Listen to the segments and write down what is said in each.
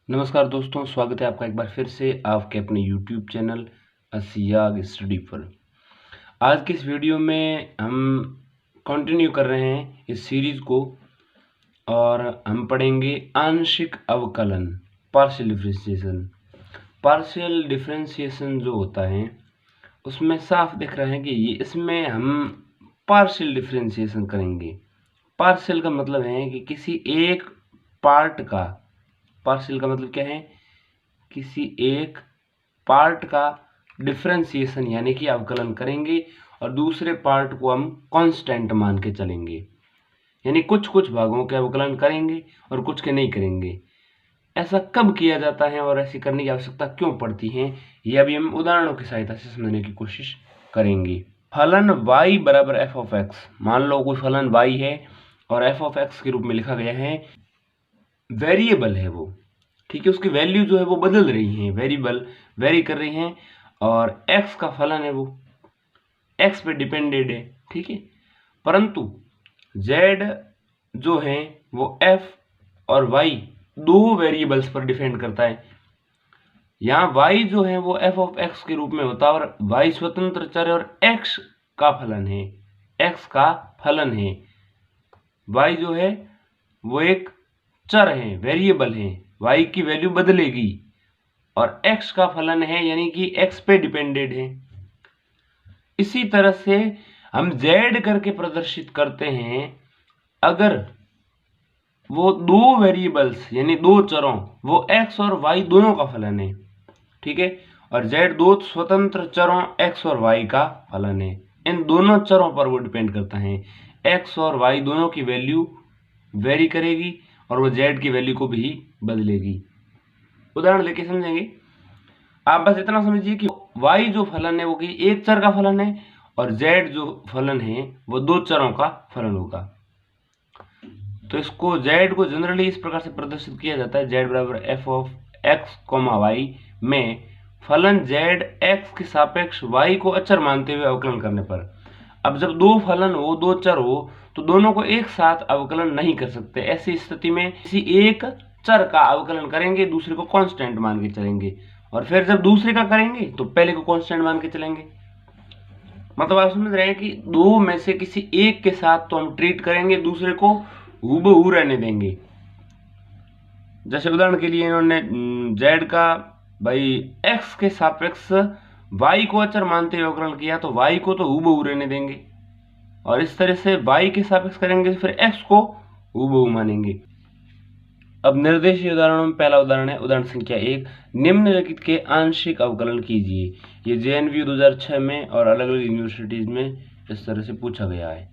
नमस्कार दोस्तों, स्वागत है आपका एक बार फिर से आपके अपने YouTube चैनल असियाग स्टडी पर। आज की इस वीडियो में हम कंटिन्यू कर रहे हैं इस सीरीज को और हम पढ़ेंगे आंशिक अवकलन, पार्शियल डिफरेंशिएशन। पार्शियल डिफरेंशिएशन जो होता है उसमें साफ दिख रहा है कि ये इसमें हम पार्शियल डिफरेंशिएशन करेंगे। पार्शियल का मतलब है कि किसी एक पार्ट का, पार्शियल का मतलब क्या है, किसी एक पार्ट का डिफरेंशिएशन यानी कि अवकलन करेंगे और दूसरे पार्ट को हम कांस्टेंट मान के चलेंगे, यानी कुछ कुछ भागों के अवकलन करेंगे और कुछ के नहीं करेंगे। ऐसा कब किया जाता है और ऐसी करने की आवश्यकता क्यों पड़ती है, ये अभी हम उदाहरणों की सहायता से समझने की कोशिश करेंगे। फलन y बराबर एफ ऑफ एक्स, मान लो कोई फलन y है और एफ ऑफ एक्स के रूप में लिखा गया है। वेरिएबल है वो, ठीक है, उसकी वैल्यू जो है वो बदल रही है, वेरिएबल वेरी कर रही हैं और x का फलन है वो x पे डिपेंडेड है, ठीक है। परंतु z जो है वो f और y दो वेरिएबल्स पर डिपेंड करता है। यहाँ y जो है वो f ऑफ x के रूप में होता है और y स्वतंत्र चर है और x का फलन है, x का फलन है। y जो है वो एक चर है, वेरिएबल है, y की वैल्यू बदलेगी और x का फलन है यानी कि x पे डिपेंडेड है। इसी तरह से हम z करके प्रदर्शित करते हैं अगर वो दो वेरिएबल्स यानी दो चरों, वो x और y दोनों का फलन है, ठीक है, और z दो स्वतंत्र चरों x और y का फलन है। इन दोनों चरों पर वो डिपेंड करता है, x और y दोनों की वैल्यू वेरी करेगी और वो z की वैल्यू को भी बदलेगी। उदाहरण लेके समझेंगे। आप बस इतना समझिए कि y जो फलन है वो कि एक चर का फलन है और z जो फलन है वो दो चरों का फलन होगा। तो इसको z को जनरली इस प्रकार से प्रदर्शित किया जाता है, z बराबर f of x comma y में फलन z x के सापेक्ष y को अचर मानते हुए अवकलन करने पर। अब जब दो फलन हो, दो चर हो, तो दोनों को एक साथ अवकलन नहीं कर सकते। ऐसी स्थिति में किसी एक चर का अवकलन करेंगे, दूसरे को कांस्टेंट मान के चलेंगे, और फिर जब दूसरे का करेंगे तो पहले को कांस्टेंट मान के चलेंगे। मतलब आप समझ रहे हैं कि दो में से किसी एक के साथ तो हम ट्रीट करेंगे, दूसरे को हूबहू रहने देंगे। जैसे उदाहरण के लिए इन्होंने z का भाई x के सापेक्ष y को अचर मानते हुए अवकलन किया, तो y को तो हूबहू रहने देंगे और इस तरह से y के सापेक्ष करेंगे फिर x को हूबहू मानेंगे। अब निर्देशित उदाहरणों में पहला उदाहरण है उदाहरण संख्या 1, निम्नलिखित के आंशिक अवकलन कीजिए। ये JNV 2006 में और अलग अलग यूनिवर्सिटीज में इस तरह से पूछा गया है।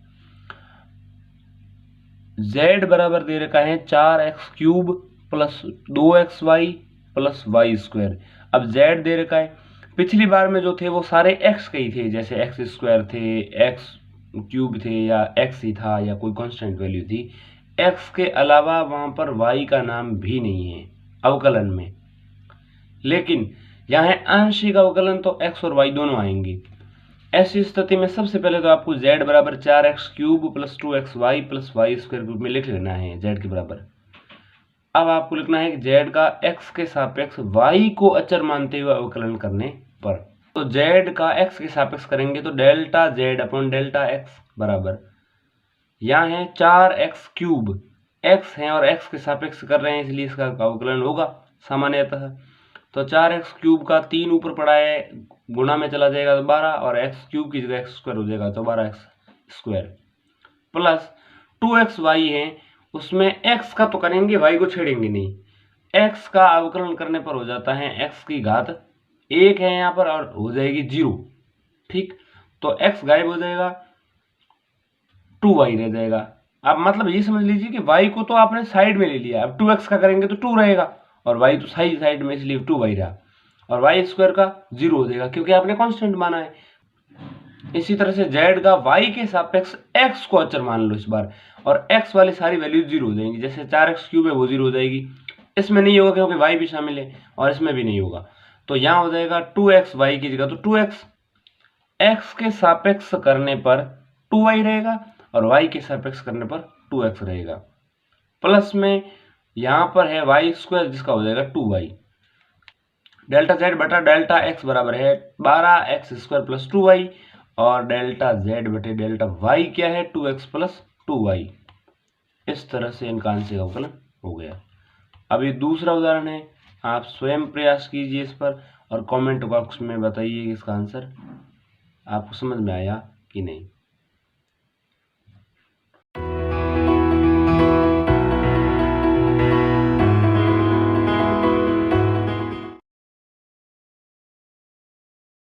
z बराबर दे रखा है 4x³ plus 2xy plus y square. अब z दे रखा है, पिछली बार में जो थे वो सारे x के ही थे, जैसे x² थे, x³ थे या x ही था या कोई कांस्टेंट वैल्यू थी। x के अलावा वहां पर y का नाम भी नहीं है अवकलन में, लेकिन यहाँ है आंशिक अवकलन तो x और y दोनों आएंगे। ऐसी स्थिति में सबसे पहले तो आपको z बराबर 4x³ plus 2xy plus y square रूप में लिख लेना है z के बराबर। अब आपको लिखना है कि z का x के सापेक्ष y को अचर मानते हुए अवकलन करने पर, तो z का x के सापेक्ष करेंगे तो delta z upon delta x बराबर, यहाँ है 4x³, x है और x के सापेक्ष कर रहे हैं इसलिए इसका अवकलन होगा सामान्यतः। तो 4x³ का 3 ऊपर पड़ा है, गुणा में चला जाएगा तो 12 और x³ की जगह x² हो जाएगा तो 12x² प्लस 2xy है, उसमें x का तो करेंगे, y को छेड़ेंगे नहीं। x का अवकलन करने पर हो जाता है x की घात 1 है यहाँ पर और हो जाएगी 0, ठीक। तो x गायब हो जाएगा, 2y रह जाएगा। अब मतलब ये समझ लीजिए कि y को तो आपने साइड में ले लिया, अब 2x का करेंगे तो 2 रहेगा और y तो सही साइड में इसलिए 2y रहा और वाई स्क्वायर का 0 हो जाएगा क्योंकि आपने कांस्टेंट माना है। इसी तरह से z का y के सापेक्ष x को अचर मान लो इस बार, और x वाली सारी वैल्यू 0 हो जाएंगी, जैसे 4x³ है वो 0 हो जाएगी। इसमें नहीं होगा क्योंकि y भी शामिल है और इसमें भी नहीं होगा, तो यहाँ हो जाएगा 2xy की जगह तो 2x, x के सापेक्ष करने पर 2y रहेगा और y के सापेक्ष करने पर 2x रहेगा। प्लस में यहाँ पर है वाई स्क्वायर जिसका हो जाएगा 2y। डेल्टा जेड बटा डेल्टा एक्स बराबर है 12x स्क्वायर प्लस 2y और डेल्टा जेड बटे डेल्टा वाई क्या है 2x प्लस 2y। इस तरह से इनका आंसर का अवकलन हो गया। अब ये दूसरा उदाहरण है, आप स्वयं प्रयास कीजिए इस पर और कमेंट बॉक्स में बताइए कि इसका आंसर आपको समझ में आया कि नहीं।